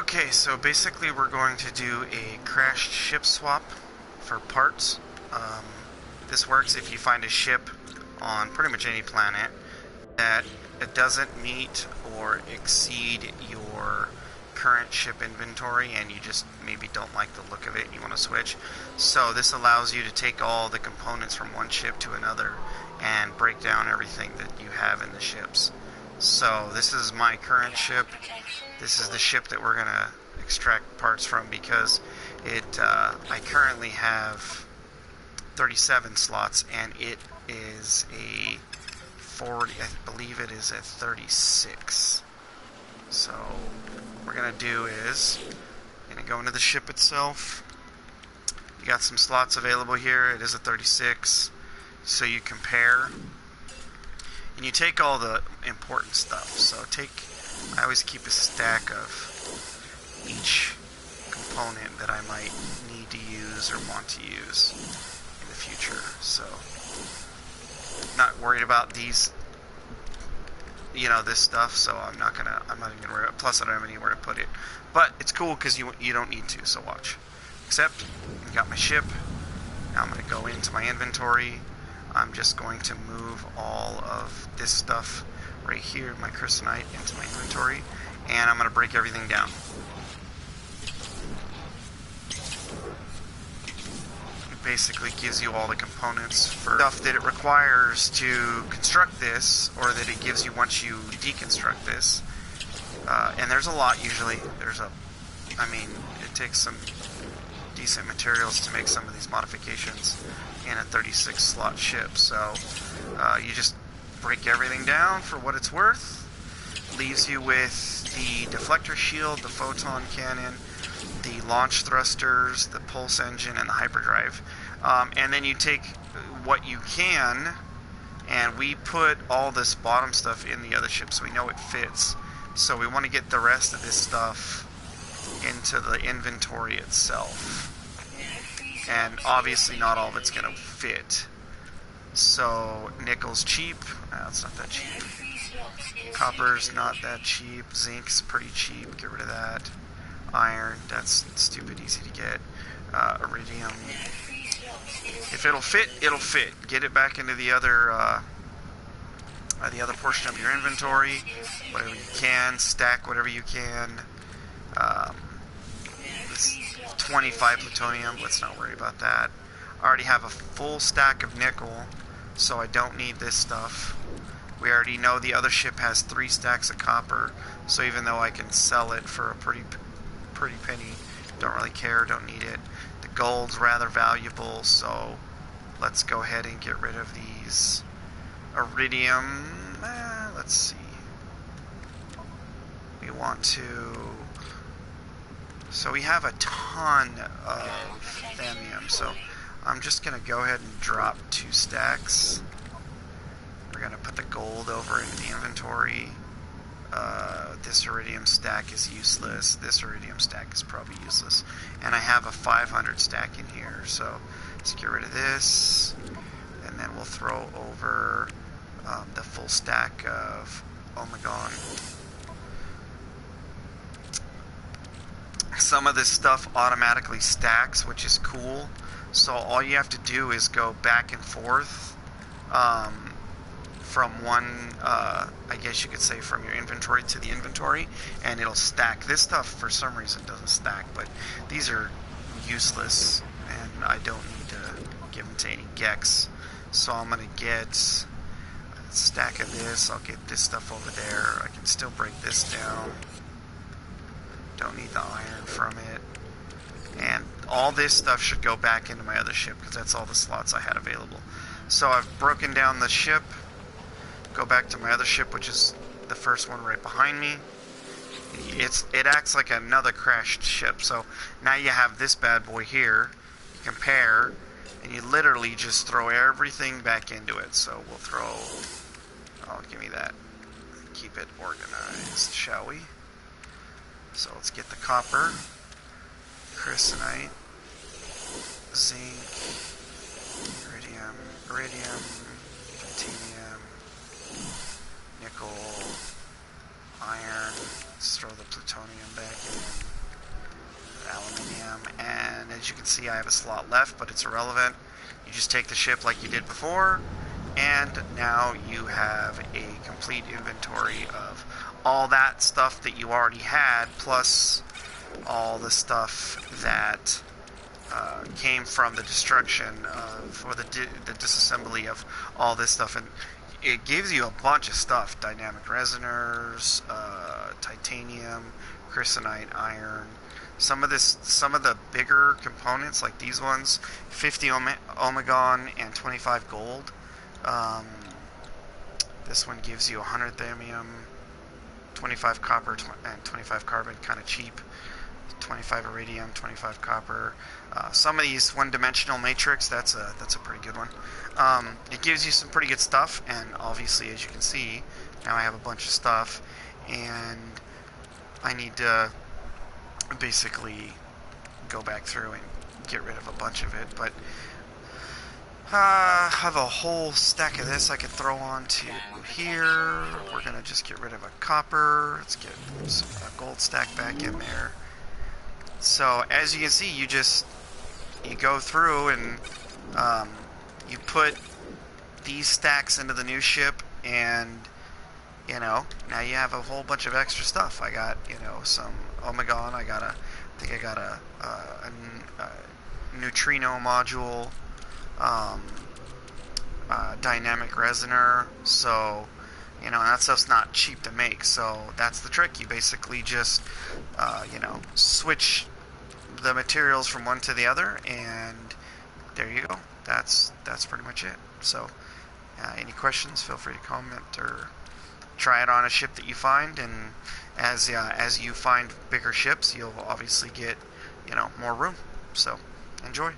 Okay, so basically we're going to do a crashed ship swap for parts. Um, this works if you find a ship on pretty much any planet that it doesn't meet or exceed your current ship inventory, and you just maybe don't like the look of it and you want to switch. So this allows you to take all the components from one ship to another and break down everything that you have in the ships. So this is my current ship. This is the ship that we're going to extract parts from because I currently have 37 slots, and it is a 40, I believe it is a 36. So what we're going to do is going to go into the ship itself. You got some slots available here. It is a 36. So you compare and you take all the important stuff. So I always keep a stack of each component that I might need to use or want to use in the future. So not worried about these, this stuff. So I'm not even gonna worry. Plus, I don't have anywhere to put it. But it's cool because you don't need to. So watch. Except I got my ship. Now I'm gonna go into my inventory. I'm just going to move all of this stuff right here, my crystalite, into my inventory, and I'm going to break everything down. It basically gives you all the components for stuff that it requires to construct this, or that it gives you once you deconstruct this. And there's a lot usually. It takes some decent materials to make some of these modifications in a 36 slot ship. So you just break everything down for what it's worth. Leaves you with the deflector shield, the photon cannon, the launch thrusters, the pulse engine, and the hyperdrive. And then you take what you can, and we put all this bottom stuff in the other ship so we know it fits. So we want to get the rest of this stuff into the inventory itself. And obviously not all of it's going to fit. So nickel's cheap. It's not that cheap. Copper's not that cheap. Zinc's pretty cheap. Get rid of that. Iron, that's stupid easy to get. Iridium. If it'll fit, it'll fit. Get it back into the other portion of your inventory. Whatever you can. Stack whatever you can. 25 plutonium, let's not worry about that. I already have a full stack of nickel, so I don't need this stuff. We already know the other ship has 3 stacks of copper, so even though I can sell it for a pretty penny, don't really care, don't need it. The gold's rather valuable, so let's go ahead and get rid of these. Iridium, let's see. We want to... So we have a ton of thamium, so I'm just going to go ahead and drop 2 stacks. We're going to put the gold over into the inventory. This iridium stack is useless. This iridium stack is probably useless. And I have a 500 stack in here, so let's get rid of this. And then we'll throw over the full stack of Omegon. Some of this stuff automatically stacks, which is cool. So all you have to do is go back and forth from one, I guess you could say from your inventory to the inventory, and it'll stack. This stuff, for some reason, doesn't stack, but these are useless, and I don't need to give them to any Gex. So I'm going to get a stack of this. I'll get this stuff over there. I can still break this down. Don't need the iron from it. And all this stuff should go back into my other ship because that's all the slots I had available. So I've broken down the ship. Go back to my other ship, which is the first one right behind me. It acts like another crashed ship. So now you have this bad boy here. You compare, and you literally just throw everything back into it. So we'll throw... Oh, give me that. Keep it organized, shall we? So let's get the copper, crystalite, zinc, iridium, titanium, nickel, iron, Let's throw the plutonium back in. Aluminium, and as you can see, I have a slot left, but it's irrelevant. You just take the ship like you did before, and now you have a complete inventory of all that stuff that you already had, plus all the stuff that came from the destruction of, or the disassembly of all this stuff. And it gives you a bunch of stuff: dynamic resonors, titanium, crysonite, iron. Some of the bigger components, like these ones, 50 omegon and 25 gold. This one gives you 100 thermium, 25 copper, and 25 carbon, kind of cheap. 25 iridium, 25 copper. Some of these one-dimensional matrix, that's a pretty good one. It gives you some pretty good stuff, and obviously, as you can see, now I have a bunch of stuff, and I need to basically go back through and get rid of a bunch of it. But I have a whole stack of this I could throw onto here. We're gonna just get rid of a copper. Let's get some gold stack back in there. So as you can see, you go through and you put these stacks into the new ship, and now you have a whole bunch of extra stuff. I got some omegon. I think I got a neutrino module, dynamic resonor. So and that stuff's not cheap to make. So that's the trick. You basically just switch the materials from one to the other, and there you go. That's pretty much it. So any questions, feel free to comment or try it on a ship that you find, and as you find bigger ships, you'll obviously get more room. So enjoy.